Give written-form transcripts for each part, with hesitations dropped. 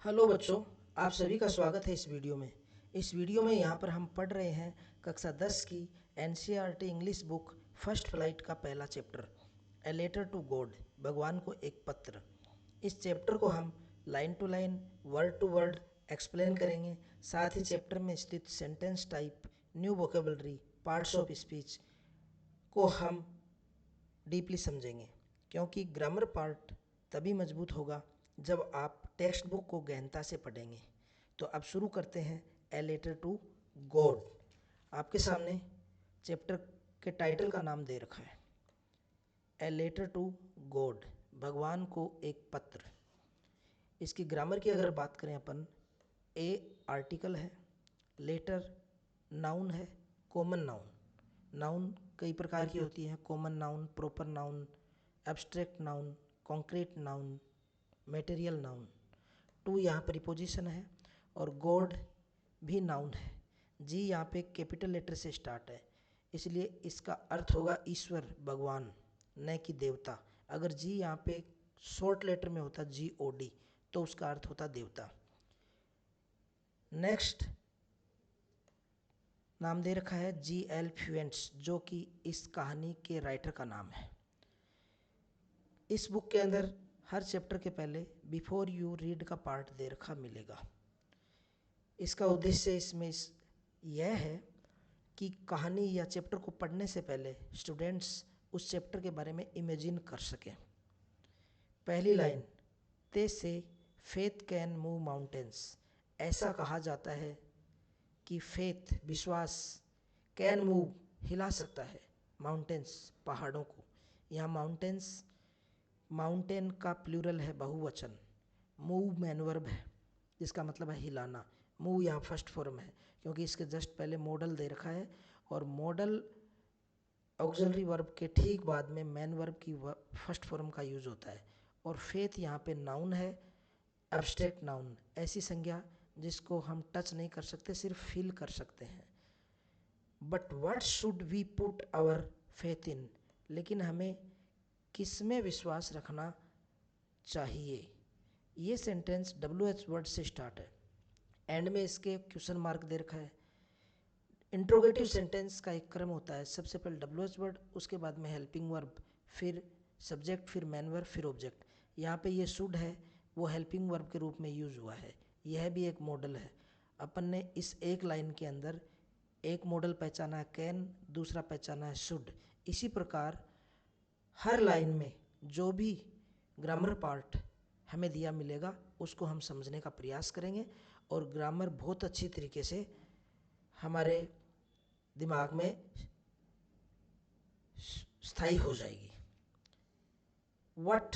Hello बच्चों, आप सभी का स्वागत है इस वीडियो में। इस वीडियो में यहाँ पर हम पढ़ रहे हैं कक्षा 10 की NCERT English book first flight का पहला chapter a letter to God, भगवान को एक पत्र। इस चैप्टर को हम line to line, word to word explain करेंगे। साथ ही चैप्टर में स्थित sentence type, new vocabulary, parts of speech को हम डीपली समझेंगे, क्योंकि ग्रामर पार्ट तभी मजबूत होगा जब आप टेक्स्ट बुक को गहनता से पढ़ेंगे। तो अब शुरू करते हैं ए लेटर टू गॉड। आपके सामने चैप्टर के टाइटल का नाम दे रखा है ए लेटर टू गॉड, भगवान को एक पत्र। इसकी ग्रामर की अगर बात करें अपन, ए आर्टिकल है, लेटर नाउन है, कॉमन नाउन। नाउन कई प्रकार की होती हैं, common noun, proper noun, abstract noun, concrete noun, material noun. To यहाँ प्रीपोजिशन है और गॉड भी नाउन है। जी यहाँ पे कैपिटल लेटर से स्टार्ट है, इसलिए इसका अर्थ होगा ईश्वर, भगवान, न कि देवता। अगर जी यहाँ पे शॉर्ट लेटर में होता GOD तो उसका अर्थ होता देवता। नेक्स्ट नाम दे रखा है GL फ्यूएंट्स, जो कि इस कहानी के राइटर का नाम है। इस बुक के अंदर हर चैप्टर के पहले बिफोर यू रीड का पार्ट दे रखा मिलेगा। इसका उद्देश्य इसमें यह है कि कहानी या चैप्टर को पढ़ने से पहले स्टूडेंट्स उस चैप्टर के बारे में इमेजिन कर सकें। पहली लाइन, ते से फेथ कैन मूव माउंटेन्स। ऐसा कहा जाता है कि फेथ, विश्वास, कैन मूव, हिला सकता है, माउंटेन्स, पहाड़ों को। यहाँ माउंटेन्स, माउंटेन का प्लूरल है, बहुवचन। मूव मैन वर्ब है, जिसका मतलब है हिलाना। मूव यहाँ फर्स्ट फॉर्म है, क्योंकि इसके जस्ट पहले मॉडल दे रखा है, और मॉडल ऑक्सिलरी वर्ब के ठीक बाद में मैन वर्ब की फर्स्ट फॉर्म का यूज होता है। और फेथ यहाँ पे नाउन है, एब्स्ट्रैक्ट नाउन, ऐसी संज्ञा जिसको हम टच नहीं कर सकते, सिर्फ फील कर सकते हैं। But what should we put our faith in, लेकिन हमें किस में विश्वास रखना चाहिए। ये सेंटेंस WH वर्ड से स्टार्ट है, एंड में इसके क्वेश्चन मार्क दे रखा है। इंट्रोगेटिव सेंटेंस का एक क्रम होता है, सबसे पहले WH वर्ड, उसके बाद में हेल्पिंग वर्ब, फिर सब्जेक्ट, फिर मैन वर्ब, फिर ऑब्जेक्ट। यहाँ पे ये शुड है, वो हेल्पिंग वर्ब के रूप में यूज हुआ है। यह भी एक मॉडल है। अपन ने इस एक लाइन के अंदर एक मॉडल पहचाना है कैन, दूसरा पहचाना है शुड। इसी प्रकार हर लाइन में जो भी ग्रामर पार्ट हमें दिया मिलेगा उसको हम समझने का प्रयास करेंगे, और ग्रामर बहुत अच्छी तरीके से हमारे दिमाग में स्थायी हो जाएगी। व्हाट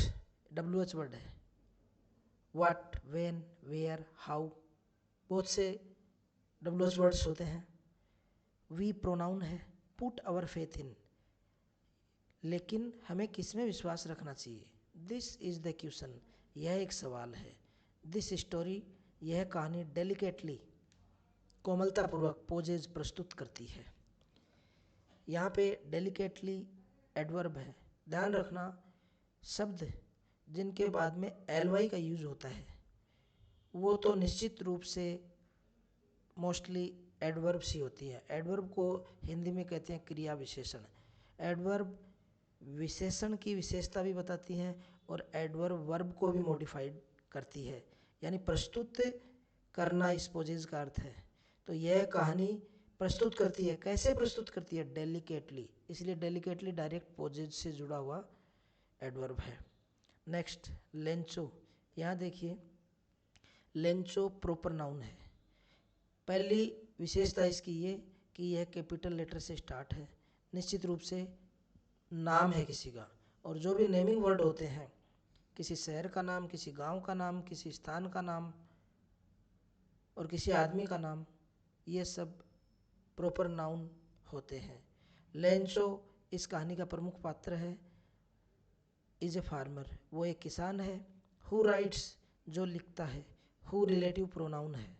WH वर्ड है, व्हाट, व्हेन, वेयर, हाउ, बहुत से WH वर्ड्स होते हैं। वी प्रोनाउन है, पुट आवर फेथ इन, लेकिन हमें किस में विश्वास रखना चाहिए। दिस इज द क्वेश्चन, यह एक सवाल है। दिस स्टोरी, यह कहानी डेलिकेटली, कोमलतापूर्वक पोजेज प्रस्तुत करती है। यहाँ पे डेलिकेटली एडवर्ब है। ध्यान रखना, शब्द जिनके बाद में LY का यूज होता है वो तो निश्चित रूप से मोस्टली एडवर्ब्स ही होती है। एडवर्ब को हिंदी में कहते हैं क्रिया विशेषण। एडवर्ब विशेषण की विशेषता भी बताती हैं, और एडवर्ब वर्ब को भी मॉडिफाइड करती है, यानी प्रस्तुत करना इस पोजेज का अर्थ है। तो यह कहानी प्रस्तुत करती है, कैसे प्रस्तुत करती है, डेलिकेटली, इसलिए डेलिकेटली डायरेक्ट पोजेज से जुड़ा हुआ एडवर्ब है। नेक्स्ट लेंचो, यहाँ देखिए लेंचो प्रॉपर नाउन है। पहली विशेषता इसकी ये कि यह कैपिटल लेटर से स्टार्ट है, निश्चित रूप से नाम है किसी का। और जो भी नेमिंग वर्ड होते हैं, किसी शहर का नाम, किसी गांव का नाम, किसी स्थान का नाम और किसी आदमी का नाम, ये सब प्रॉपर नाउन होते हैं। लेंचो इस कहानी का प्रमुख पात्र है। इज ए फार्मर, वो एक किसान है। हु राइट्स, जो लिखता है। हु रिलेटिव प्रोनाउन है।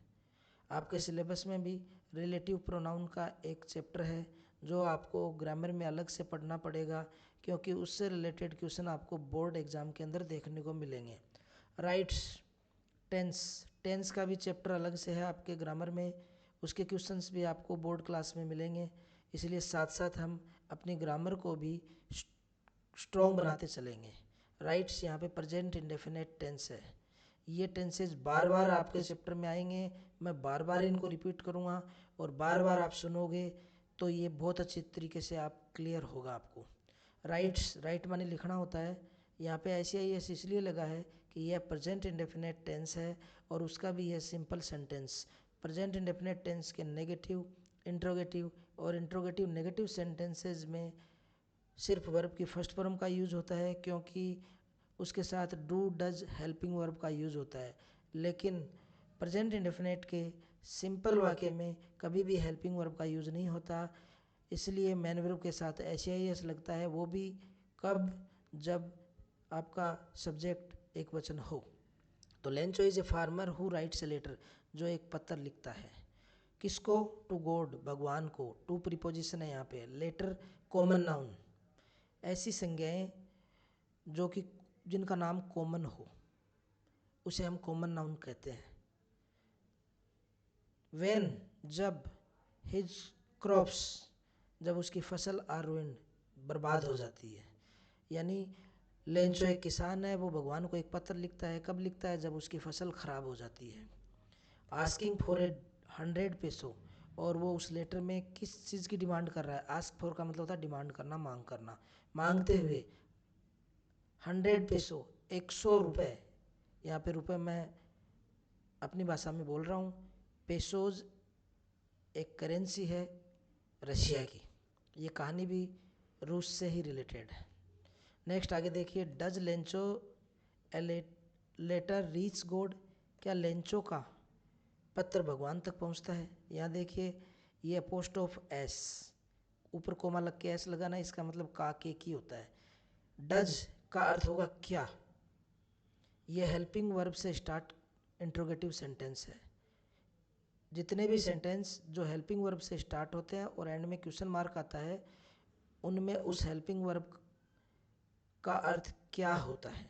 आपके सिलेबस में भी रिलेटिव प्रोनाउन का एक चैप्टर है जो आपको ग्रामर में अलग से पढ़ना पड़ेगा, क्योंकि उससे रिलेटेड क्वेश्चन आपको बोर्ड एग्जाम के अंदर देखने को मिलेंगे। राइट्स टेंस, टेंस का भी चैप्टर अलग से है आपके ग्रामर में, उसके क्वेश्चंस भी आपको बोर्ड क्लास में मिलेंगे, इसलिए साथ साथ हम अपनी ग्रामर को भी स्ट्रॉन्ग बनाते चलेंगे। राइट्स यहाँ पे प्रेजेंट इंडेफिनेट टेंस है, ये टेंसेज बार बार आपके चैप्टर में आएंगे, मैं बार बार इनको रिपीट करूँगा और बार बार आप सुनोगे तो ये बहुत अच्छी तरीके से आप क्लियर होगा आपको। राइट्स, राइट माने लिखना होता है, यहाँ पे SIS इसलिए लगा है कि यह प्रेजेंट इंडेफिनेट टेंस है और उसका भी है simple sentence. Present indefinite tense के नेगेटिव, इंट्रोगेटिव और इंट्रोगेटिव नेगेटिव सेंटेंसेस में सिर्फ वर्ब की फर्स्ट फॉर्म का यूज़ होता है, क्योंकि उसके साथ डू डज हेल्पिंग वर्ब का यूज़ होता है। लेकिन प्रेजेंट इंडेफिनेट के सिंपल वाक्य में कभी भी हेल्पिंग वर्ब का यूज़ नहीं होता, इसलिए मैन वर्ब के साथ SIS लगता है, वो भी कब, जब आपका सब्जेक्ट एक वचन हो। तो Lencho is a farmer who writes a letter, जो एक पत्र लिखता है। किसको? टू गॉड, भगवान को। टू प्रीपोजिशन है यहाँ पे। लेटर कॉमन नाउन, ऐसी संज्ञाएं जो कि जिनका नाम कॉमन हो उसे हम कॉमन नाउन कहते हैं। वेन, जब, हिज क्रॉप्स, जब उसकी फसल आर रुइंड, बर्बाद हो जाती है। यानी लेंचो एक किसान है, वो भगवान को एक पत्र लिखता है, कब लिखता है? जब उसकी फसल खराब हो जाती है। आस्किंग फॉर 100 पेसो, और वो उस लेटर में किस चीज़ की डिमांड कर रहा है? आस्क फॉर का मतलब होता है डिमांड करना, मांग करना। मांगते हुए 100 पेसो, 100 रुपये, यहाँ पे रुपये मैं अपनी भाषा में बोल रहा हूँ। पेसोज एक करेंसी है रशिया की, ये कहानी भी रूस से ही रिलेटेड है। नेक्स्ट आगे देखिए, does Lencho a letter reach God, क्या लेंचो का पत्र भगवान तक पहुंचता है? यहाँ देखिए, ये अपोस्ट ऑफ एस, ऊपर कोमा लग के एस लगाना, इसका मतलब का के की होता है। डज का अर्थ होगा क्या, ये हेल्पिंग वर्ब से स्टार्ट इंट्रोगेटिव सेंटेंस है। जितने भी सेंटेंस जो हेल्पिंग वर्ब से स्टार्ट होते हैं और एंड में क्वेश्चन मार्क आता है, उनमें उस हेल्पिंग वर्ब का अर्थ क्या होता है।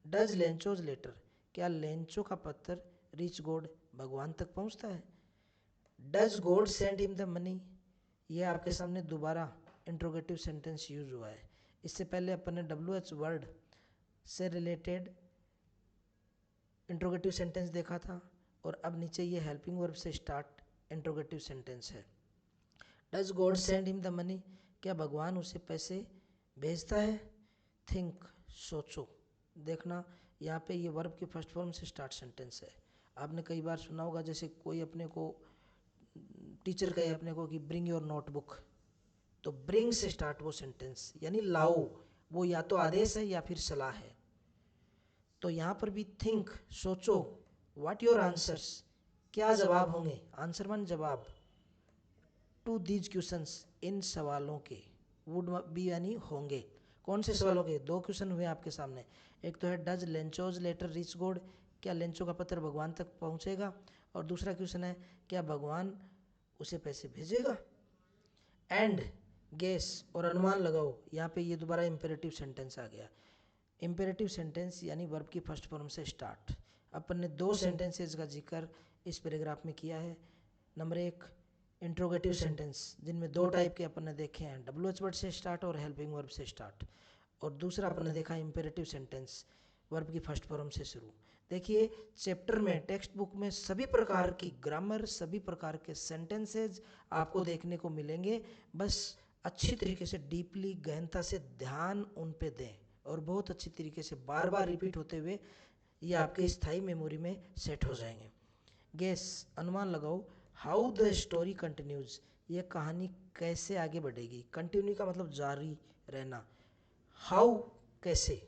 डज लेंचोज लेटर, क्या लेंचो का पत्र रीच गॉड, भगवान तक पहुंचता है। Does God send him the money, यह आपके सामने दोबारा इंट्रोगेटिव सेंटेंस यूज हुआ है। इससे पहले अपन ने WH वर्ड से रिलेटेड इंट्रोगेटिव सेंटेंस देखा था, और अब नीचे ये हेल्पिंग वर्ब से स्टार्ट इंट्रोगेटिव सेंटेंस है। Does God send him the money, क्या भगवान उसे पैसे भेजता है। थिंक, सोचो, देखना यहाँ पे ये वर्ब की फर्स्ट फॉर्म से स्टार्ट सेंटेंस है। आपने कई बार सुना होगा, जैसे कोई अपने को टीचर कहे अपने को कि ब्रिंग योर नोटबुक, तो ब्रिंग से स्टार्ट वो सेंटेंस, यानी लाओ, वो या तो आदेश है या फिर सलाह है। तो यहाँ पर भी थिंक, सोचो, व्हाट योर आंसर्स, क्या जवाब होंगे। आंसर मान जवाब, टू दीज क्वेश्चंस, इन सवालों के, वुड बी यानी होंगे। कौन से सवालों के? दो क्वेश्चन हुए आपके सामने, एक तो है does Lencho's letter reach God, क्या लेंचो का पत्र भगवान तक पहुंचेगा, और दूसरा क्वेश्चन है क्या भगवान उसे पैसे भेजेगा। एंड, गेस और अनुमान लगाओ, यहाँ पे ये दोबारा इंपेरेटिव सेंटेंस आ गया। इंपेरेटिव सेंटेंस यानी वर्ब की फर्स्ट फॉर्म से स्टार्ट। अपन ने दो सेंटेंसेस का जिक्र इस पैराग्राफ में किया है। नंबर 1 इंट्रोगेटिव सेंटेंस, जिनमें दो टाइप के अपन ने देखे हैं, WH वर्ड से स्टार्ट और हेल्पिंग वर्ब से स्टार्ट, और दूसरा अपन ने देखा इंपेरेटिव सेंटेंस, वर्ब की फर्स्ट फॉर्म से शुरू। देखिए, चैप्टर में टेक्स्ट बुक में सभी प्रकार की ग्रामर, सभी प्रकार के सेंटेंसेज आपको देखने को मिलेंगे। बस अच्छी तरीके से डीपली, गहनता से ध्यान उन पे दें, और बहुत अच्छी तरीके से बार बार रिपीट होते हुए ये आपके स्थायी मेमोरी में सेट हो जाएंगे। गेस, अनुमान लगाओ, हाउ द स्टोरी कंटिन्यूज, ये कहानी कैसे आगे बढ़ेगी। कंटिन्यू का मतलब जारी रहना। हाउ, कैसे।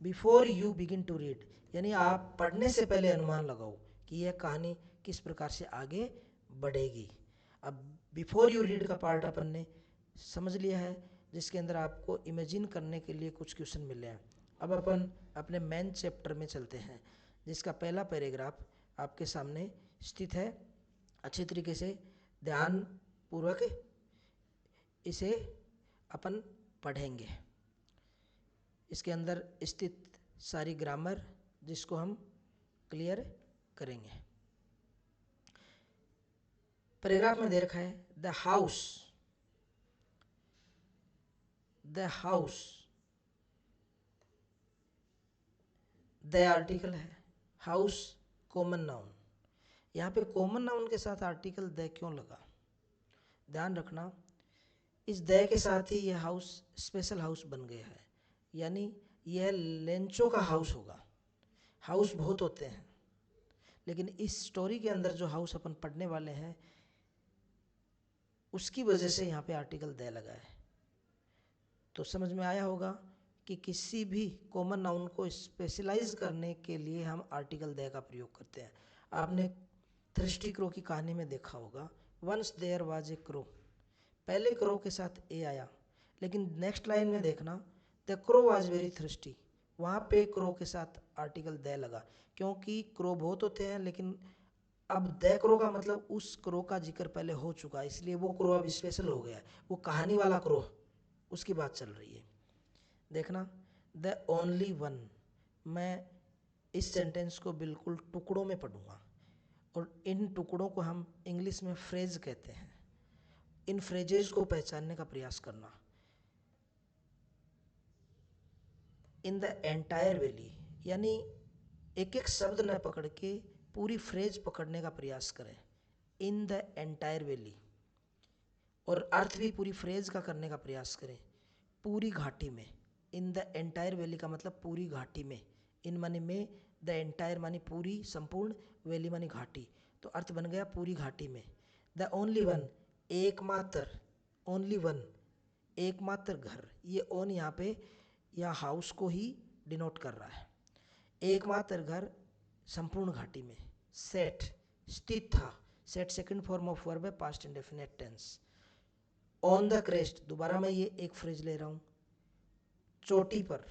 Before you begin to read, यानी आप पढ़ने से पहले अनुमान लगाओ कि यह कहानी किस प्रकार से आगे बढ़ेगी। अब बिफोर यू रीड का पार्ट अपन ने समझ लिया है, जिसके अंदर आपको इमेजिन करने के लिए कुछ क्वेश्चन मिले हैं। अब अपन अपने मेन चैप्टर में चलते हैं, जिसका पहला पैराग्राफ आपके सामने स्थित है। अच्छी तरीके से ध्यान पूर्वक इसे अपन पढ़ेंगे। इसके अंदर स्थित सारी ग्रामर जिसको हम क्लियर करेंगे। पैराग्राफ में दे रखा है the house, the house, the article है, हाउस कॉमन नाउन। यहाँ पे कॉमन नाउन के साथ आर्टिकल द क्यों लगा? ध्यान रखना, इस द के साथ ही यह हाउस स्पेशल हाउस बन गया है, यानी यह लेंचो का हाउस होगा। हाउस बहुत होते हैं, लेकिन इस स्टोरी के अंदर जो हाउस अपन पढ़ने वाले हैं उसकी वजह से यहाँ पे आर्टिकल द लगा है। तो समझ में आया होगा कि किसी भी कॉमन नाउन को स्पेशलाइज करने के लिए हम आर्टिकल द का प्रयोग करते हैं। आपने थ्रिस्टी क्रो की कहानी में देखा होगा, once there was a crow, पहले क्रो के साथ ए आया, लेकिन नेक्स्ट लाइन में देखना the crow was very thirsty, वहाँ पे क्रो के साथ आर्टिकल द लगा, क्योंकि क्रो बहुत होते हैं, लेकिन अब द क्रो का मतलब उस क्रो का जिक्र पहले हो चुका है, इसलिए वो क्रो अब स्पेशल हो गया है, वो कहानी वाला क्रो, उसकी बात चल रही है। देखना द ओनली वन, मैं इस सेंटेंस को बिल्कुल टुकड़ों में पढ़ूंगा, और इन टुकड़ों को हम इंग्लिश में फ्रेज कहते हैं। इन फ्रेजेस को पहचानने का प्रयास करना। इन द एंटायर वैली, यानी एक एक शब्द न पकड़ के पूरी फ्रेज पकड़ने का प्रयास करें। इन द एंटायर वैली, और अर्थ भी पूरी फ्रेज का करने का प्रयास करें। पूरी घाटी में, इन द एंटायर वैली का मतलब पूरी घाटी में, इन मानी में, द एंटायर मानी पूरी संपूर्ण, वैली मानी घाटी, तो अर्थ बन गया पूरी घाटी में। द ओनली वन, एकमात्र, ओनली वन, एकमात्र घर, ये ओन यहाँ पे या हाउस को ही डिनोट कर रहा है। एकमात्र घर संपूर्ण घाटी में। सेट, स्थित था, set second form of verb है, past indefinite tense. On the crest, दोबारा मैं ये एक फ्रेज ले रहा हूँ, चोटी पर,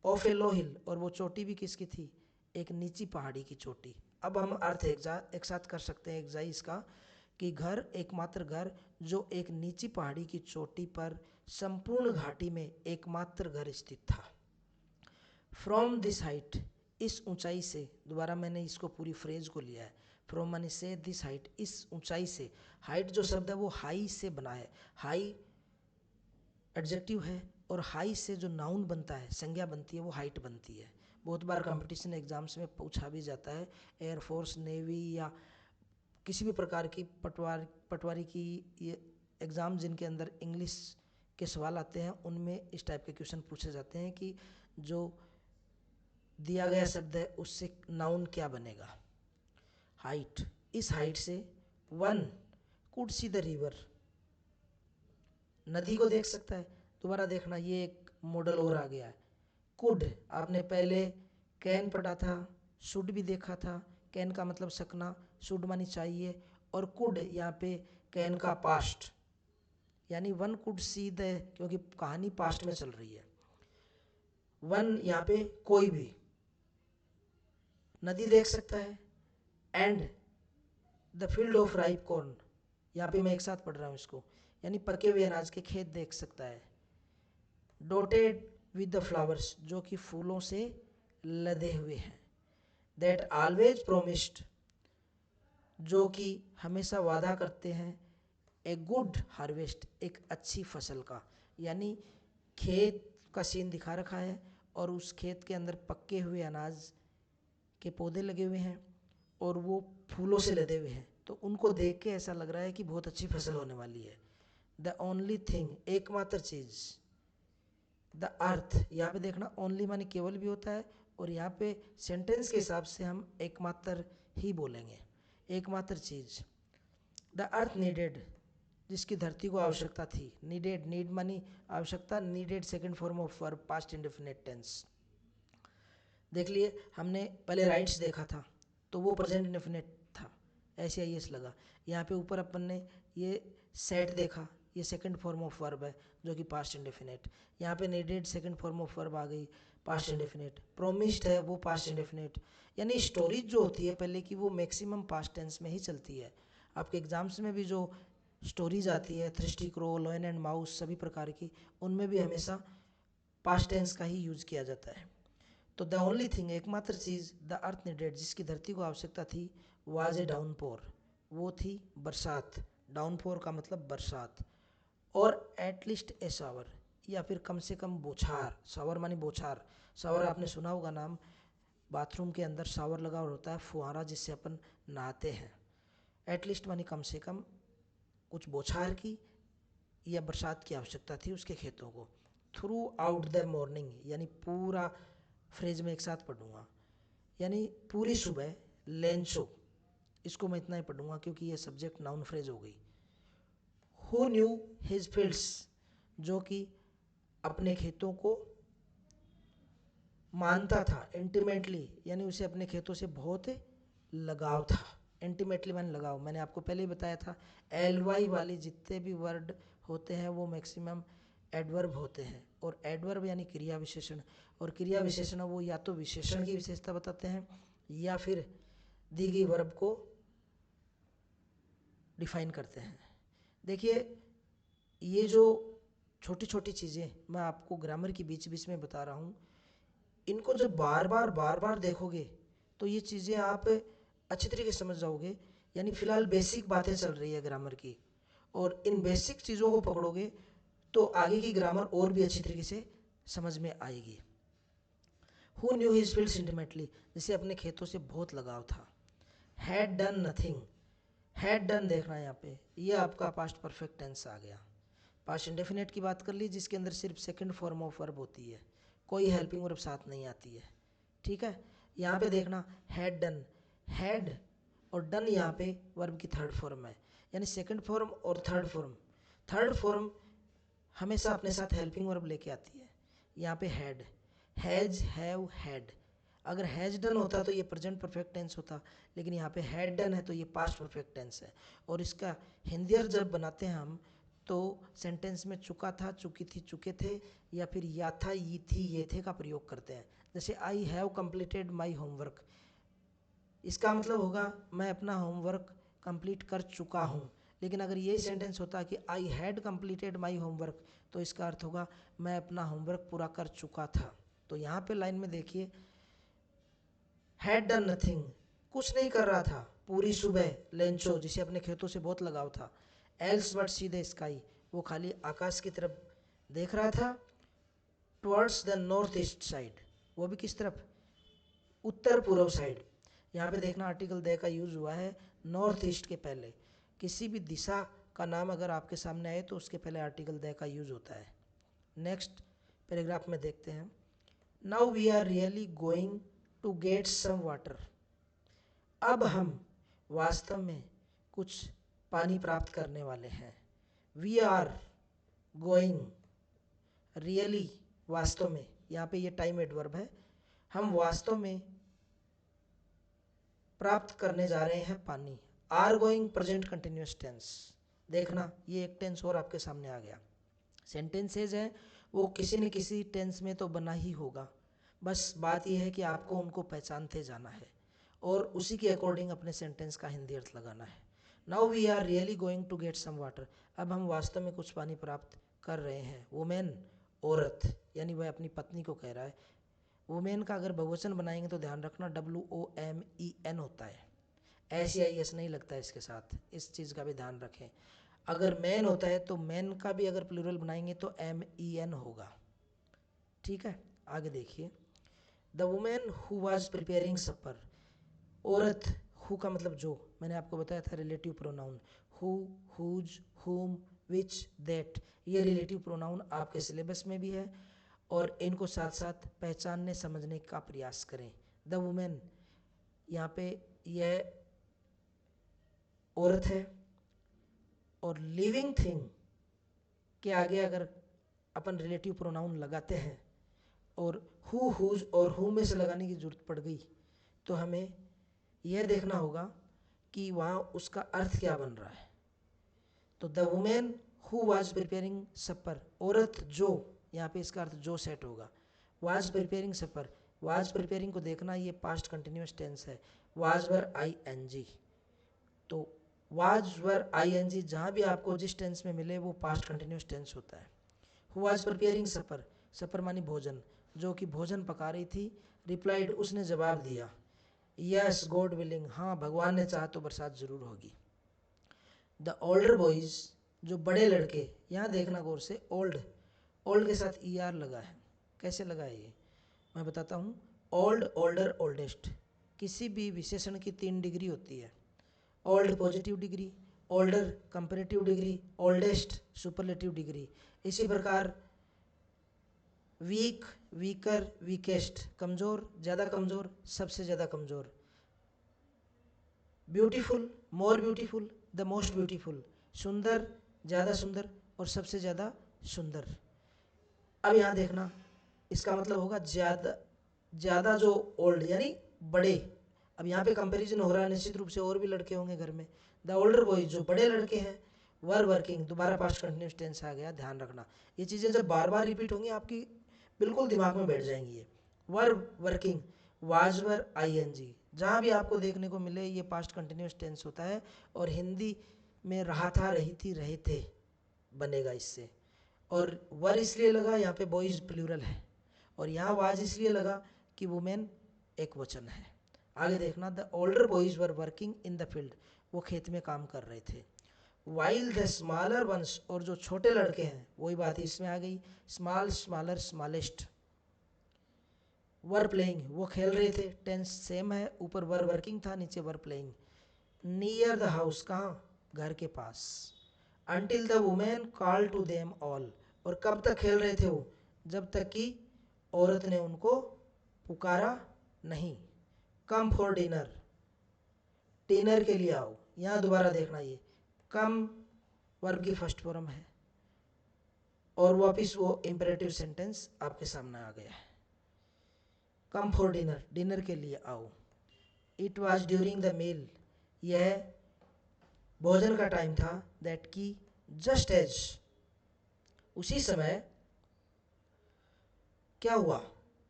ऑफ ए लो हिल, और वो चोटी भी किसकी थी? एक नीची पहाड़ी की चोटी। अब हम अर्थ एक साथ कर सकते हैं एग्जाई इसका, कि घर, एकमात्र घर जो एक नीची पहाड़ी की चोटी पर संपूर्ण घाटी में एकमात्र घर स्थित था। फ्रॉम दिस हाइट, इस ऊंचाई से, दोबारा मैंने इसको पूरी फ्रेज को लिया है, फ्रॉम मानी से, दिस हाइट, इस ऊंचाई से। हाइट जो शब्द है वो हाई से बना है, हाई एडजेक्टिव है, और हाई से जो नाउन बनता है, संज्ञा बनती है, वो हाइट बनती है। बहुत बार कंपटीशन एग्जाम्स में पूछा भी जाता है, एयरफोर्स, नेवी या किसी भी प्रकार की पटवारी की ये एग्ज़ाम जिनके अंदर इंग्लिश के सवाल आते हैं, उनमें इस टाइप के क्वेश्चन पूछे जाते हैं कि जो दिया गया शब्द है उससे नाउन क्या बनेगा। हाइट, इस हाइट से one could see the river, नदी को देख सकता है। दोबारा देखना, ये एक मॉडल और आ गया है। कुड, आपने पहले कैन पढ़ा था, शुड भी देखा था, कैन का मतलब सकना, शुड मानी चाहिए, और कुड यहाँ पे कैन का पास्ट, यानी वन कुड सी द, क्योंकि कहानी पास्ट में चल रही है। वन यहाँ पे कोई भी नदी देख सकता है, and the field of ripe corn, यहाँ पे मैं एक साथ पढ़ रहा हूँ इसको, यानी पके हुए अनाज के खेत देख सकता है। डोटेड विद द फ्लावर्स, जो कि फूलों से लदे हुए हैं। दैट ऑलवेज प्रोमिस्ड, जो कि हमेशा वादा करते हैं, ए गुड हार्वेस्ट, एक अच्छी फसल का, यानी खेत का सीन दिखा रखा है, और उस खेत के अंदर पके हुए अनाज के पौधे लगे हुए हैं और वो फूलों से लदे हुए हैं, तो उनको देख के ऐसा लग रहा है कि बहुत अच्छी फसल होने वाली है। द ओनली थिंग, एकमात्र चीज। द अर्थ, यहाँ पे देखना ओनली मानी केवल भी होता है, और यहाँ पे सेंटेंस के हिसाब से हम एकमात्र ही बोलेंगे, एकमात्र चीज। द अर्थ नीडेड, जिसकी धरती को आवश्यकता थी। नीडेड, नीड मानी आवश्यकता, needed second form of verb, past indefinite tense. देख लिए, हमने पहले राइट्स देखा था तो वो प्रेजेंट इंडेफिनिट था, ऐसे आई एस लगा। यहाँ पे ऊपर अपन ने ये सेट देखा, ये सेकंड फॉर्म ऑफ वर्ब है जो कि पास्ट इंडेफिनिट। यहाँ पे needed second form of verb आ गई, पास्ट इंडेफिनिट। प्रोमिस्ड है वो पास्ट इंडेफिनिट। यानी स्टोरीज जो होती है पहले की, वो मैक्सिमम पास्ट टेंस में ही चलती है। आपके एग्जाम्स में भी जो स्टोरीज आती है, thirsty crow, lion and mouse, सभी प्रकार की, उनमें भी हमेशा पास्ट टेंस का ही यूज किया जाता है। तो द ओनली थिंग, एकमात्र चीज़, द अर्थ नीडेड, जिसकी धरती को आवश्यकता थी, वाज ए डाउनपोर, वो थी बरसात। डाउनपोर का मतलब बरसात। और एटलीस्ट ए शावर, या फिर कम से कम बौछार। शावर मानी बौछार। शावर आपने सुना होगा नाम, बाथरूम के अंदर शावर लगा होता है, फुहारा जिससे अपन नहाते हैं। एटलीस्ट मानी कम से कम कुछ बौछार की या बरसात की आवश्यकता थी उसके खेतों को। थ्रू आउट द मॉर्निंग, यानी पूरा फ्रेज में एक साथ पढ़ूंगा, यानी पूरी सुबह। लेंचो, इसको मैं इतना ही पढ़ूंगा क्योंकि ये सब्जेक्ट नाउन फ्रेज हो गई। हु न्यू हिज फील्ड्स, जो कि अपने खेतों को मानता था। इंटीमेटली, यानी उसे अपने खेतों से बहुत लगाव था। इंटीमेटली मैंने लगाव, मैंने आपको पहले ही बताया था, एल वाई वाले जितने भी वर्ड होते हैं वो मैक्सिमम एडवर्ब होते हैं। और एडवर्ब यानी क्रिया विशेषण, और क्रिया विशेषण वो या तो विशेषण की विशेषता बताते हैं या फिर दी गई वर्ब को डिफाइन करते हैं। देखिए, ये जो छोटी छोटी चीज़ें मैं आपको ग्रामर की बीच बीच में बता रहा हूँ, इनको जब बार बार देखोगे तो ये चीज़ें आप अच्छी तरीके से समझ जाओगे। यानी फिलहाल बेसिक बातें चल रही है ग्रामर की, और इन बेसिक चीज़ों को पकड़ोगे तो आगे की ग्रामर और भी अच्छी तरीके से समझ में आएगी। Who knew his fields intimately, जिसे अपने खेतों से बहुत लगाव था। Had done nothing, had done देखना है यहाँ पे, ये आपका पास्ट परफेक्ट टेंस आ गया। पास्ट इंडेफिनेट की बात कर ली जिसके अंदर सिर्फ सेकंड फॉर्म ऑफ वर्ब होती है, कोई हेल्पिंग वर्ब साथ नहीं आती है। ठीक है, यहाँ पे देखना हैड डन, हैड और डन यहाँ पे वर्ब की थर्ड फॉर्म है, यानी सेकंड फॉर्म और थर्ड फॉर्म। थर्ड फॉर्म हमेशा अपने साथ हेल्पिंग वर्ब लेके आती है। यहाँ पे हैड, हैज, हैव, हैड। अगर हैज डन होता तो ये प्रेजेंट परफेक्ट टेंस होता, लेकिन यहाँ पे हैड डन है तो ये पास्ट परफेक्ट टेंस है। और इसका हिंदी अर्थ जब बनाते हैं हम तो सेंटेंस में चुका था, चुकी थी, चुके थे, या फिर या था, ये थी, ये थे का प्रयोग करते हैं। जैसे I have completed my homework, इसका मतलब होगा मैं अपना होमवर्क कंप्लीट कर चुका हूँ। लेकिन अगर ये सेंटेंस होता कि I had completed my homework, तो इसका अर्थ होगा मैं अपना होमवर्क पूरा कर चुका था। तो यहाँ पे लाइन में देखिए, हैड डन नथिंग, कुछ नहीं कर रहा था पूरी सुबह। लेंचो, जिसे अपने खेतों से बहुत लगाव था। Else but see the sky, वो खाली आकाश की तरफ देख रहा था। Towards the north east side, वो भी किस तरफ, उत्तर पूर्व साइड। यहाँ पे देखना आर्टिकल द का यूज हुआ है नॉर्थ ईस्ट के पहले। किसी भी दिशा का नाम अगर आपके सामने आए तो उसके पहले आर्टिकल द का यूज होता है। नेक्स्ट पैराग्राफ में देखते हैं, now we are really going to get some water, अब हम वास्तव में कुछ पानी प्राप्त करने वाले हैं। वी आर गोइंग, रियली वास्तव में, यहाँ पे ये टाइम एडवर्ब है, हम वास्तव में प्राप्त करने जा रहे हैं पानी। Are going present continuous tense, देखना ये एक टेंस और आपके सामने आ गया। सेंटेंसेज है वो किसी न किसी टेंस में तो बना ही होगा, बस बात यह है कि आपको उनको पहचानते जाना है और उसी के अकॉर्डिंग अपने सेंटेंस का हिंदी अर्थ लगाना है। Now we are really going to get some water, अब हम वास्तव में कुछ पानी प्राप्त कर रहे हैं। वुमेन, औरत, यानी वह अपनी पत्नी को कह रहा है। वुमेन का अगर बहुवचन बनाएंगे तो ध्यान रखना WOMEN होता है, SEIS नहीं लगता है इसके साथ, इस चीज़ का भी ध्यान रखें। अगर मैन होता है तो मैन का भी अगर प्लूरल बनाएंगे तो MEN होगा। ठीक है, आगे देखिए, the women who was preparing supper, औरत, हु का मतलब जो, मैंने आपको बताया था relative pronoun, who, whose, whom, which, that, ये रिलेटिव प्रोनाउन आपके सिलेबस में भी है और इनको साथ साथ पहचानने समझने का प्रयास करें। द वुमेन, यहाँ पे यह औरत है, और लिविंग थिंग के आगे अगर अपन रिलेटिव प्रोनाउन लगाते हैं और हु, हुज और हु में से लगाने की जरूरत पड़ गई तो हमें यह देखना होगा कि वहाँ उसका अर्थ क्या बन रहा है। तो the women who was preparing supper, औरत जो, यहाँ पे इसका अर्थ जो सेट होगा। Was preparing supper, was preparing को देखना ये पास्ट कंटिन्यूअस टेंस है, वाज वर ING, तो वाज वर ING जहाँ भी आपको जिस टेंस में मिले वो पास्ट कंटिन्यूअस टेंस होता है। हु वाज प्रिपेयरिंग सपर, सपर मानी भोजन, जो कि भोजन पका रही थी, रिप्लाइड, उसने जवाब दिया, यस गॉड विलिंग, हाँ भगवान ने चाहा तो बरसात जरूर होगी। द ओल्डर बॉयज, जो बड़े लड़के, यहाँ देखना गौर से, ओल्ड, ओल्ड के साथ ई आर लगा है। कैसे लगा है ये मैं बताता हूँ। ओल्ड, ओल्डर, ओल्डेस्ट, किसी भी विशेषण की 3 डिग्री होती है। Old positive degree, older comparative degree, oldest superlative degree. इसी प्रकार वीक, वीकर, वीकेस्ट, कमज़ोर, ज़्यादा कमज़ोर, सबसे ज़्यादा कमज़ोर। Beautiful, more beautiful, the most beautiful, सुंदर, ज़्यादा सुंदर और सबसे ज़्यादा सुंदर। अब यहाँ देखना, इसका मतलब होगा ज़्यादा, ज़्यादा जो ओल्ड यानी बड़े। अब यहाँ पे कंपैरिजन हो रहा है, निश्चित रूप से और भी लड़के होंगे घर में। द ओल्डर बॉयज, जो बड़े लड़के हैं, वर वर्किंग, दोबारा पास्ट कंटिन्यूस टेंस आ गया, ध्यान रखना। ये चीज़ें जब बार बार रिपीट होंगी आपकी बिल्कुल दिमाग में बैठ जाएंगी। ये were working, was were I N G, जहाँ भी आपको देखने को मिले ये पास्ट कंटिन्यूस टेंस होता है। और हिंदी में रहा था, रही थी, रहे थे बनेगा इससे। और वर इसलिए लगा, यहाँ पे बॉयज प्लूरल है। और यहाँ वाज इसलिए लगा कि वुमेन एक वचन है। आगे देखना, the older boys were working in the field, वो खेत में काम कर रहे थे। वाइल द स्मॉलर वंस, और जो छोटे लड़के हैं, वही बात इसमें आ गई, small, smaller, smallest. Were playing, वो खेल रहे थे, टेंस सेम है, ऊपर वर वर्किंग था, नीचे were playing. Near the house, कहाँ, घर के पास। Until the women call to them all, और कब तक खेल रहे थे वो, जब तक कि औरत ने उनको पुकारा नहीं। कम फॉर डिनर, डिनर के लिए आओ। यहाँ दोबारा देखना, ये कम वर्ब की फर्स्ट फॉर्म है और वापिस वो इंपेरेटिव सेंटेंस आपके सामने आ गया है। कम फॉर डिनर, डिनर के लिए आओ। It was during the meal, यह भोजन का टाइम था। दैट की, जस्ट एज, उसी समय क्या हुआ,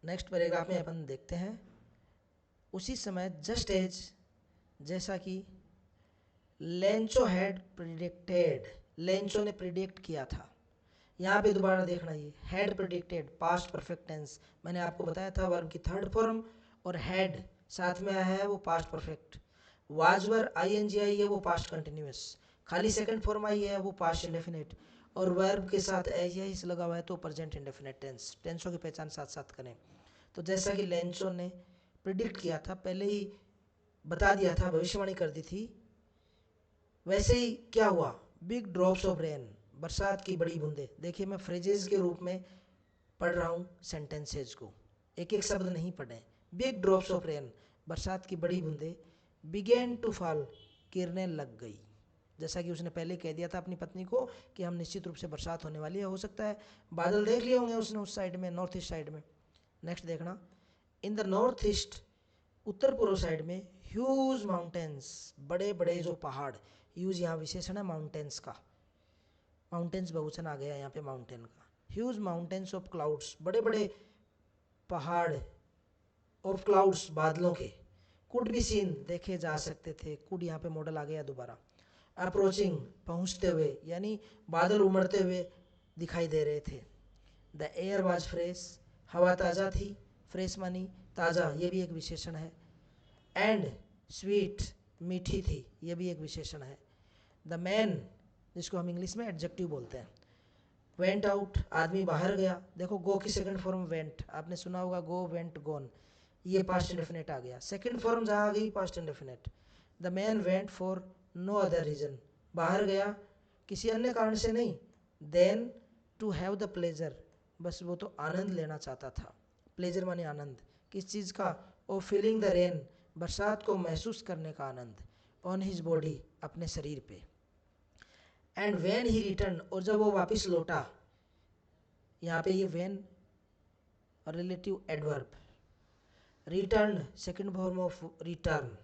नेक्स्ट पैराग्राफ में अपन देखते हैं। उसी समय, जस्ट एज, जैसा कि लेंचो हैड प्रिडिक्टेड, लेंचो ने प्रिडिक्ट किया था। यहाँ पे दोबारा देखना, ये had predicted, past perfect tense. मैंने आपको बताया था वर्ब की थर्ड फॉर्म और हैड साथ में आया है, वो past perfect. Was were I N G आई है, वो पास्ट कंटिन्यूअस। खाली सेकंड फॉर्म आई है, वो पास्ट इंडेफिनिट। और वर्ब के साथ एस लगा हुआ है तो प्रेजेंट इंडेफिनिट टेंस। टेंसों की पहचान साथ साथ करें। तो जैसा कि लेंचो ने प्रिडिक्ट किया था, पहले ही बता दिया था, भविष्यवाणी कर दी थी, वैसे ही क्या हुआ, बिग ड्रॉप्स ऑफ रेन, बरसात की बड़ी बूंदे। देखिए मैं फ्रेजेस के रूप में पढ़ रहा हूँ सेंटेंसेज को, एक एक शब्द नहीं पढ़े। बिग ड्रॉप्स ऑफ रेन, बरसात की बड़ी बूंदे, बिगेन टू फॉल, गिरने लग गई। जैसा कि उसने पहले कह दिया था अपनी पत्नी को कि हम निश्चित रूप से बरसात होने वाली है, हो सकता है बादल देख लिए होंगे उसने उस साइड में, नॉर्थ ईस्ट साइड में। नेक्स्ट देखना, इन द नॉर्थ ईस्ट, उत्तर पूर्व साइड में, ह्यूज माउंटेन्स, बड़े बड़े जो पहाड़, ह्यूज यहाँ विशेषण है माउंटेन्स का, माउंटेन्स बहुवचन आ गया यहाँ पे माउंटेन का। ह्यूज माउंटेन्स ऑफ क्लाउड्स, बड़े बड़े पहाड़ ऑफ क्लाउड्स, बादलों के। कुड बी सीन, देखे जा सकते थे, कुड यहाँ पे मॉडल आ गया दोबारा। अप्रोचिंग, पहुँचते हुए, यानी बादल उमड़ते हुए दिखाई दे रहे थे। द एयर वॉज फ्रेश, हवा ताज़ा थी, फ्रेश मानी ताज़ा, ये भी एक विशेषण है। एंड स्वीट, मीठी थी, ये भी एक विशेषण है। द मैन, जिसको हम इंग्लिश में एडजेक्टिव बोलते हैं। वेंट आउट, आदमी बाहर गया। देखो गो की सेकंड फॉर्म वेंट, आपने सुना होगा गो, वेंट, गोन, ये पास्ट इंडेफिनिट आ गया। सेकंड फॉर्म जहाँ आ गई past indefinite. The man went for no other reason, बाहर गया किसी अन्य कारण से नहीं। Then to have the pleasure, बस वो तो आनंद लेना चाहता था। प्लेजर माने आनंद, किस चीज़ का, ओ फीलिंग द रेन, बरसात को महसूस करने का आनंद। ऑन हिज बॉडी, अपने शरीर पे। एंड वेन ही रिटर्न, और जब वो वापस लौटा, यहाँ पे ये when relative adverb, return second form of return.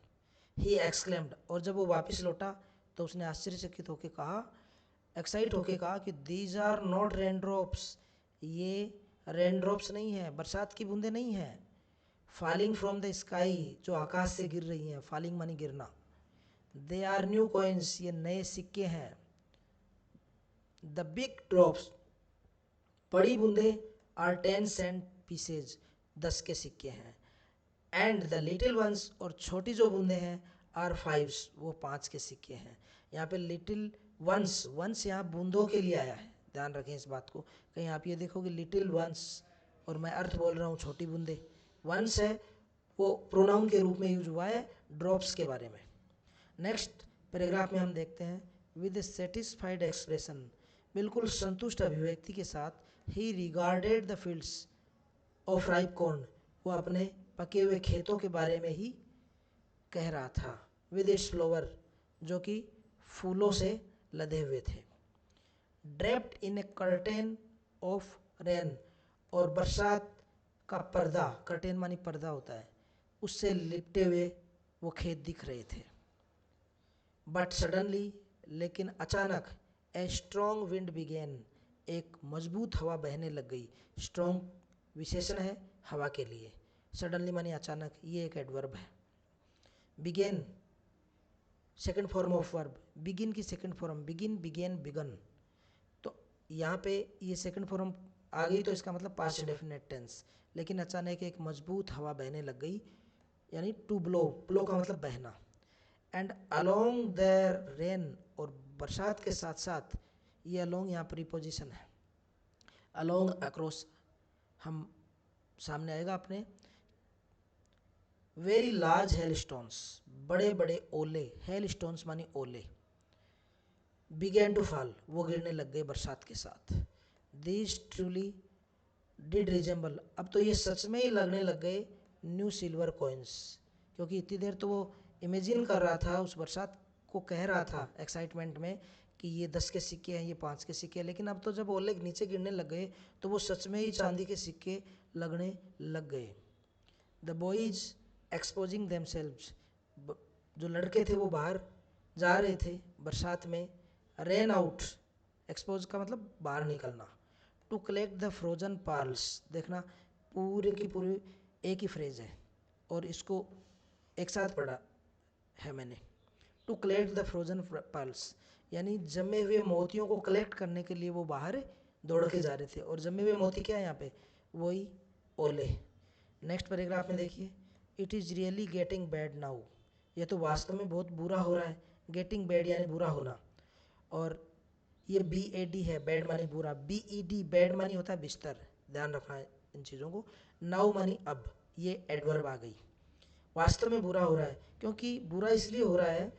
He exclaimed, और जब वो वापस लौटा तो उसने आश्चर्यचकित होकर कहा, एक्साइट होकर कहा कि these are not rain drops, ये रेन ड्रॉप्स नहीं है, बरसात की बूंदे नहीं है। फॉलिंग फ्रॉम द स्काई, जो आकाश से गिर रही हैं, फॉलिंग मानी गिरना। दे आर न्यू कॉइन्स, ये नए सिक्के हैं। द बिग ड्रॉप्स, बड़ी बूंदे, आर 10 सेंट पीसेज, 10 के सिक्के हैं। एंड द लिटिल वंस, और छोटी जो बूंदे हैं, आर फाइव्स, वो 5 के सिक्के हैं। यहाँ पे लिटिल वंस, वंस यहाँ बूंदों के लिए आया है, ध्यान रखें इस बात को। कहीं आप ये देखोगे लिटिल वंस और मैं अर्थ बोल रहा हूँ छोटी बूंदे, वंस है वो प्रोनाउन के रूप में यूज हुआ है ड्रॉप्स के बारे में। नेक्स्ट पैराग्राफ में हम देखते हैं विद सेटिस्फाइड एक्सप्रेशन, बिल्कुल संतुष्ट अभिव्यक्ति के साथ, ही regarded the fields of ripe corn, वो अपने पके हुए खेतों के बारे में ही कह रहा था। विद इट्स फ्लावर, जो कि फूलों से लदे हुए थे। Draped in A curtain of rain, और बरसात का पर्दा, कर्टेन मानी पर्दा होता है, उससे लिपटे हुए वो खेत दिख रहे थे। बट सडनली, लेकिन अचानक, ए स्ट्रॉन्ग विंड बिगेन, एक मजबूत हवा बहने लग गई। स्ट्रॉन्ग विशेषण है हवा के लिए, सडनली मानी अचानक, ये एक एडवर्ब है। Began second form of verb, begin की second form, begin, began, begun, तो यहाँ पे ये सेकंड फॉर्म आ गई तो इसका मतलब पास्ट इंडेफिनिट टेंस। लेकिन अचानक एक मजबूत हवा बहने लग गई, यानी टू ब्लो, ब्लो का मतलब बहना। एंड अलोंग द रेन, और बरसात के साथ साथ, ये अलोंग यहाँ प्रीपोजिशन है, अलोंग अक्रॉस हम सामने आएगा अपने। वेरी लार्ज हेल स्टोन्स, बड़े बड़े ओले, हेल स्टोन्स मानी ओले, बिगेन टू फॉल, वो गिरने लग गए बरसात के साथ। दिस ट्रूली डिड रिजेंबल, अब तो ये सच में ही लगने लग गए न्यू सिल्वर कॉइन्स, क्योंकि इतनी देर तो वो इमेजिन कर रहा था, उस बरसात को कह रहा था एक्साइटमेंट में कि ये 10 के सिक्के हैं, ये 5 के सिक्के हैं, लेकिन अब तो जब ओले नीचे गिरने लग गए तो वो सच में ही चांदी के सिक्के लगने लग गए। द बॉयज एक्सपोजिंग देमसेल्व्स, जो लड़के थे वो बाहर जा रहे थे बरसात में। रेन आउट, एक्सपोज का मतलब बाहर निकलना। To collect the frozen pearls, देखना पूरे की पूरी एक ही फ्रेज है और इसको एक साथ पढ़ा है मैंने। To collect the frozen pearls, यानी जमे हुए मोतियों को कलेक्ट करने के लिए वो बाहर दौड़ के जा रहे थे, और जमे हुए मोती क्या है यहाँ पे, वही ओले। नेक्स्ट पैराग्राफ में देखिए, it is really getting bad now, ये तो वास्तव में बहुत बुरा हो रहा है। गेटिंग बैड यानी बुरा होना, और ये BAD है, बैड मानी बुरा। BED बैड मानी होता है बिस्तर, ध्यान रखना है इन चीज़ों को। नाउ मानी अब, ये एडवर्ब आ गई। वास्तव में बुरा हो रहा है, क्योंकि बुरा इसलिए हो रहा है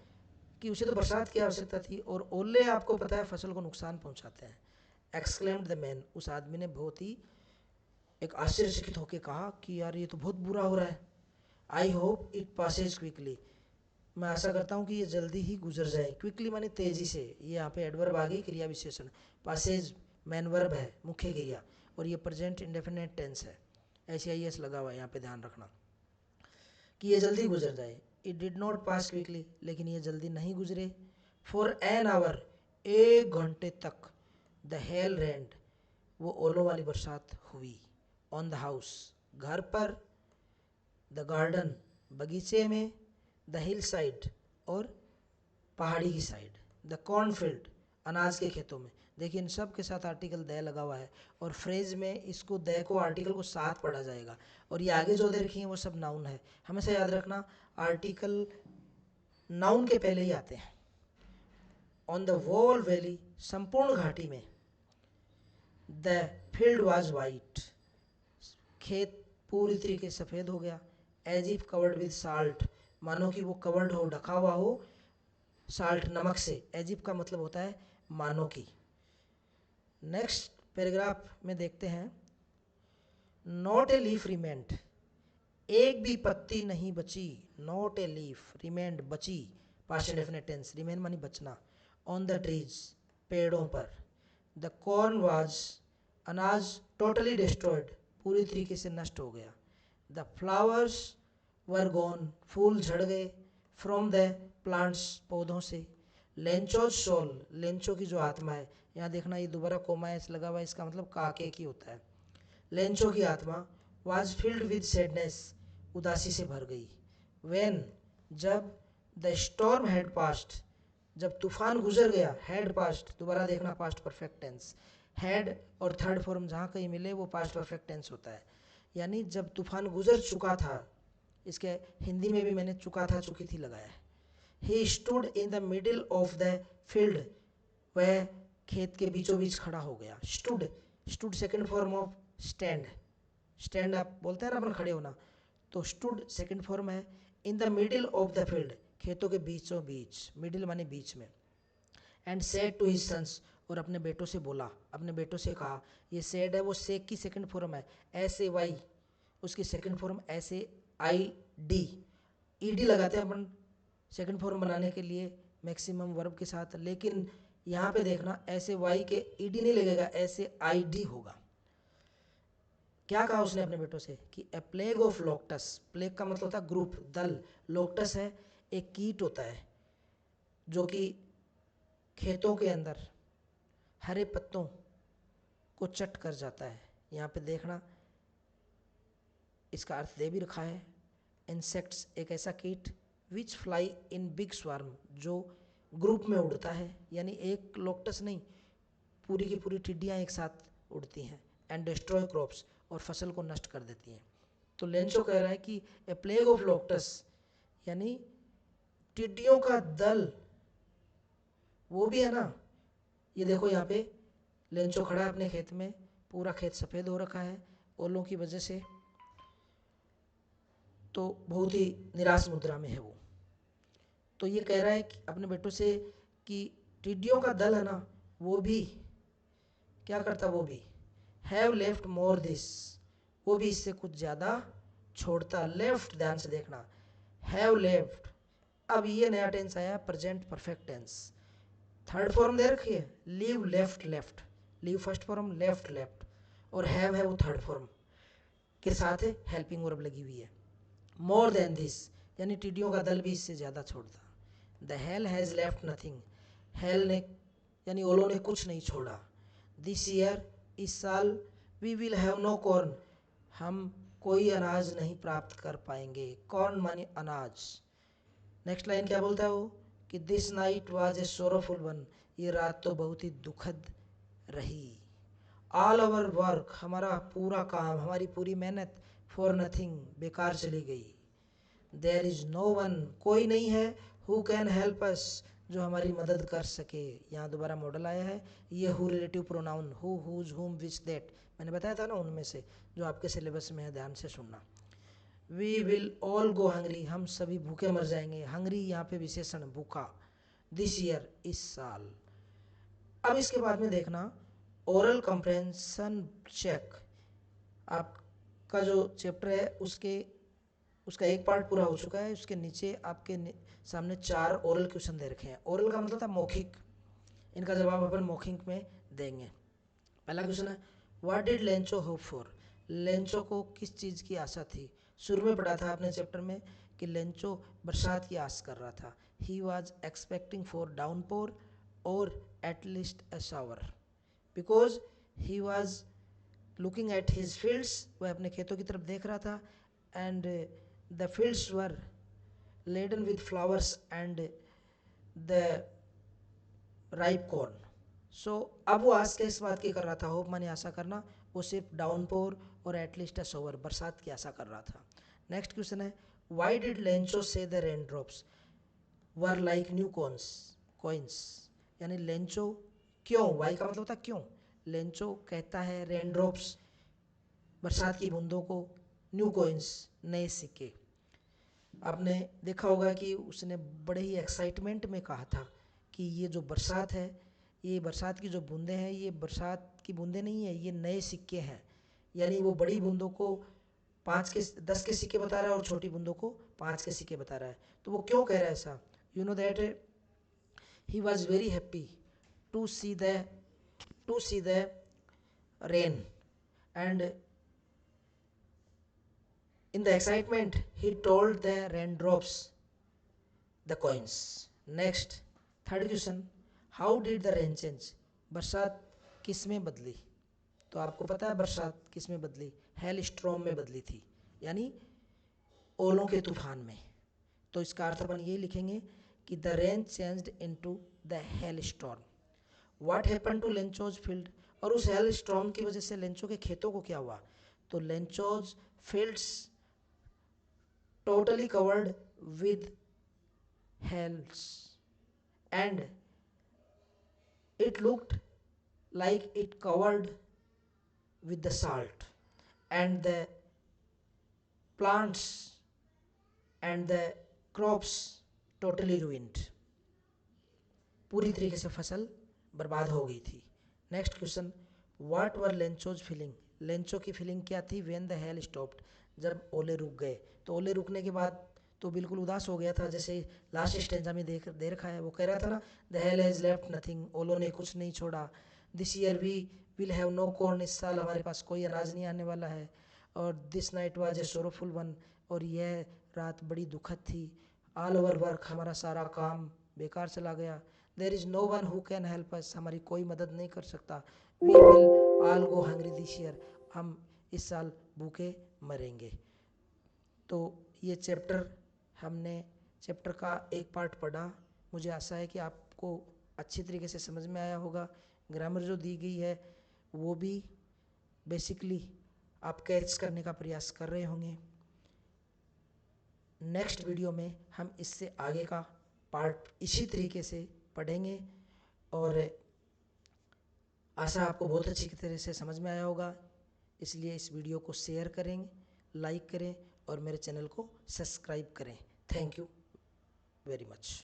कि उसे तो बरसात की आवश्यकता थी, और ओले आपको पता है फसल को नुकसान पहुंचाते हैं। एक्सक्लेम्ड द मैन, उस आदमी ने बहुत ही एक आश्चर्यचकित होकर कहा कि यार ये तो बहुत बुरा हो रहा है। I hope it Passage quickly, मैं आशा करता हूँ कि ये जल्दी ही गुजर जाए। क्विकली माने तेजी से, ये यहाँ पे एडवर्ब आ गई, क्रिया विशेषण। पासेज मैन वर्ब है, मुख्य क्रिया, और ये प्रेजेंट इंडेफिनिट टेंस है, SIS लगा हुआ है यहाँ पे, ध्यान रखना कि ये जल्दी गुजर जाए। It did not pass quickly, लेकिन ये जल्दी नहीं गुजरे। फॉर एन आवर, 1 घंटे तक। द हेल रेंड, वो ओलों वाली बरसात हुई। ऑन द हाउस, घर पर। द गार्डन, बगीचे में। द हिल साइड, और पहाड़ी की साइड। द कॉर्नफील्ड, अनाज के खेतों में। देखिए इन सब के साथ आर्टिकल द लगा हुआ है, और फ्रेज में इसको द को आर्टिकल को साथ पढ़ा जाएगा, और ये आगे जो दे रखी है वो सब नाउन है। हमेशा याद रखना आर्टिकल नाउन के पहले ही आते हैं। ऑन द वॉल वैली, संपूर्ण घाटी में। द फील्ड वाज वाइट, खेत पूरी तरीके से सफ़ेद हो गया। As if covered with salt, मानो कि वो कवर्ड हो, ढका हुआ हो साल्ट, नमक से। एज इफ का मतलब होता है मानो की। नेक्स्ट पैराग्राफ में देखते हैं, नॉट ए लीफ रिमेंट, एक भी पत्ती नहीं बची। नॉट ए लीफ, रिमेंड बची, पास्ट इंडेफिनिट टेंस, रिमेन मानी बचना। ऑन द ट्रीज, पेड़ों पर। द कॉर्न वाज, अनाज टोटली डिस्ट्रॉयड, पूरी तरीके से नष्ट हो गया। द फ्लावर्स वर गॉन, फूल झड़ गए। फ्रॉम द प्लांट्स, पौधों से। लेंचोज सोल, लेंचो की जो आत्मा है, यहाँ देखना ये दोबारा कोमा एस लगा हुआ है, इसका मतलब काके की होता है। लेंचो की आत्मा। वाज फिल्ड विद सैडनेस, उदासी से भर गई। व्हेन, जब। द स्टॉर्म हैड पास्ट, जब तूफान गुजर गया। हैड पास्ट, दोबारा देखना पास्ट परफेक्ट टेंस। हैड और थर्ड फॉर्म जहाँ कहीं मिले वो पास्ट परफेक्ट टेंस होता है, यानी जब तूफान गुजर चुका था, इसके हिंदी में भी मैंने चुका था चुकी थी लगाया है। He stood in the middle of the field, वह खेत के बीचों बीच खड़ा हो गया। Stood, stood second form of stand, stand आप बोलते हैं ना अपन खड़े होना, तो स्टूड सेकंड फॉर्म है। In the middle of the field, खेतों के बीचों बीच, मिडिल माने बीच में। And said to his sons, और अपने बेटों से बोला, अपने बेटों से कहा। ये सेड है वो सेक की सेकंड फॉर्म है, एस ए वाई, उसकी second form S A I D, E D लगाते हैं अपन सेकंड फॉर्म बनाने के लिए मैक्सिमम वर्ब के साथ, लेकिन यहाँ पे देखना एस ए वाई के ई डी नहीं लगेगा, एस ए आई डी होगा। क्या कहा उसने अपने बेटों से कि ए प्लेग ऑफ लोकटस, प्लेग का मतलब होता है ग्रुप, दल, लोकटस है एक कीट होता है जो कि खेतों के अंदर हरे पत्तों को चट कर जाता है। यहाँ पे देखना इसका अर्थ दे भी रखा है। इंसेक्ट्स, एक ऐसा कीट, विच फ्लाई इन बिग स्वार्म, जो ग्रुप में उड़ता है, यानी एक लोकटस नहीं, पूरी की पूरी टिड्डियाँ एक साथ उड़ती हैं। एंड डिस्ट्रॉय क्रॉप्स, और फसल को नष्ट कर देती हैं। तो लेंचो कह रहा है कि ए प्लेग ऑफ लोकटस, यानी टिड्डियों का दल, वो भी है ना। ये देखो यहाँ पे लेंचो खड़ा है अपने खेत में, पूरा खेत सफ़ेद हो रखा है ओलों की वजह से, तो बहुत ही निराश मुद्रा में है वो। तो ये कह रहा है कि अपने बेटों से कि टिड्डियों का दल है ना, वो भी क्या करता, वो भी हैव लेफ्ट मोर दिस, वो भी इससे कुछ ज़्यादा छोड़ता। लेफ्ट, ध्यान से देखना, हैव लेफ्ट, अब ये नया टेंस आया present perfect tense, third form दे रखी है, leave left left, leave first form, left left, और हैव है वो थर्ड फॉर्म के साथ है हेल्पिंग वर्ब लगी हुई है। मोर देन दिस, यानी टिड्डियों का दल भी इससे ज़्यादा छोड़ता। The hell has left nothing, hello ने यानी ओलों ने कुछ नहीं छोड़ा। दिस ईयर, इस साल, we will have no corn, हम कोई अनाज नहीं प्राप्त कर पाएंगे। कॉर्न माने अनाज। नेक्स्ट लाइन क्या बोलता है वो कि this night was a sorrowful one, ये रात तो बहुत ही दुखद रही। ऑल आवर वर्क, हमारा पूरा काम, हमारी पूरी मेहनत, फॉर नथिंग, बेकार चली गई। देयर इज नो वन, कोई नहीं है, हु कैन हेल्प अस, जो हमारी मदद कर सके। यहाँ दोबारा मॉडल आया है, ये who relative pronoun, who, whose, whom, which, that, मैंने बताया था ना उनमें से जो आपके सिलेबस में है, ध्यान से सुनना। We will all go hungry, हम सभी भूखे मर जाएंगे। हंग्री यहाँ पे विशेषण भूखा। दिस ईयर, इस साल। अब इसके बाद में देखना ओरल कॉम्प्रहेंशन चेक, आपका जो चैप्टर है उसका एक पार्ट पूरा हो चुका है। उसके नीचे आपके सामने 4 ओरल क्वेश्चन दे रखे हैं। ओरल का मतलब था मौखिक, इनका जवाब अपन मौखिक में देंगे। पहला क्वेश्चन है, what did Lencho hope for, Lencho को किस चीज़ की आशा थी। शुरू में पढ़ा था आपने चैप्टर में कि लेंचो बरसात की आस कर रहा था। He was expecting for downpour और at least a shower, because he was looking at his fields, वह अपने खेतों की तरफ देख रहा था। And the fields were laden with flowers and the ripe corn. So अब वो आस किस बात की कर रहा था, होप माने आशा करना, वो सिर्फ डाउनपोर और एटलीस्ट अ शॉवर, बरसात की आशा कर रहा था। नेक्स्ट क्वेश्चन है, व्हाई डिड लेंचो से the rain drops were like new coins, यानी लेंचो क्यों, वाई का मतलब होता क्यों, लेंचो कहता है रेन ड्रॉप्स, बरसात की बूंदों को, न्यू कॉइन्स, नए सिक्के। आपने देखा होगा कि उसने बड़े ही एक्साइटमेंट में कहा था कि ये जो बरसात है, ये बरसात की जो बूंदें हैं, ये बरसात की बूंदें नहीं है, ये नए सिक्के हैं। यानी वो बड़ी बूंदों को 5 के 10 के सिक्के बता रहा है और छोटी बूंदों को 5 के सिक्के बता रहा है। तो वो क्यों कह रहा है ऐसा, you know that he was very happy to see the rain and in the excitement he told the raindrops the coins. Next, third question, how did the rain change, बरसात किस में बदली। तो आपको पता है बरसात किस में बदली, हेल स्ट्रॉम में बदली थी, यानी ओलों के तूफान में। तो इसका अर्थ अपन ये लिखेंगे कि the rain changed into the hail storm. What happened to Lencho's field, और उस हेल स्टॉर्म की वजह से लेंचो के खेतों को क्या हुआ। तो Lencho's fields totally covered with hills, and it looked like it covered with the salt, and the plants and the crops totally ruined. पूरी तरीके से फसल बर्बाद हो गई थी. Next question, what were Lencho's feeling? Lencho की फीलिंग क्या थी? व्हेन द हेल स्टॉप्ड, जब ओले रुक गए. तो ओले रुकने के बाद तो बिल्कुल उदास हो गया था, जैसे लास्ट स्टेंजा में दे रखा है. वो कह रहा था ना, the hail has left nothing, ओलों ने कुछ नहीं छोड़ा. This year we will have no corn, इस साल हमारे पास कोई अनाज नहीं आने वाला है. और this night was a sorrowful one, और यह रात बड़ी दुखद थी. ऑल ओवर वर्क, हमारा सारा काम बेकार चला गया. There is no one who can help us, हमारी कोई मदद नहीं कर सकता. We will all go hungry this year, हम इस साल भूखे मरेंगे. तो ये चैप्टर हमने चैप्टर का एक पार्ट पढ़ा. मुझे आशा है कि आपको अच्छी तरीके से समझ में आया होगा. ग्रामर जो दी गई है वो भी बेसिकली आप कैच करने का प्रयास कर रहे होंगे. नेक्स्ट वीडियो में हम इससे आगे का पार्ट इसी तरीके से पढ़ेंगे, और आशा आपको बहुत अच्छी तरह से समझ में आया होगा. इसलिए इस वीडियो को शेयर करें, लाइक करें और मेरे चैनल को सब्सक्राइब करें. Thank you very much.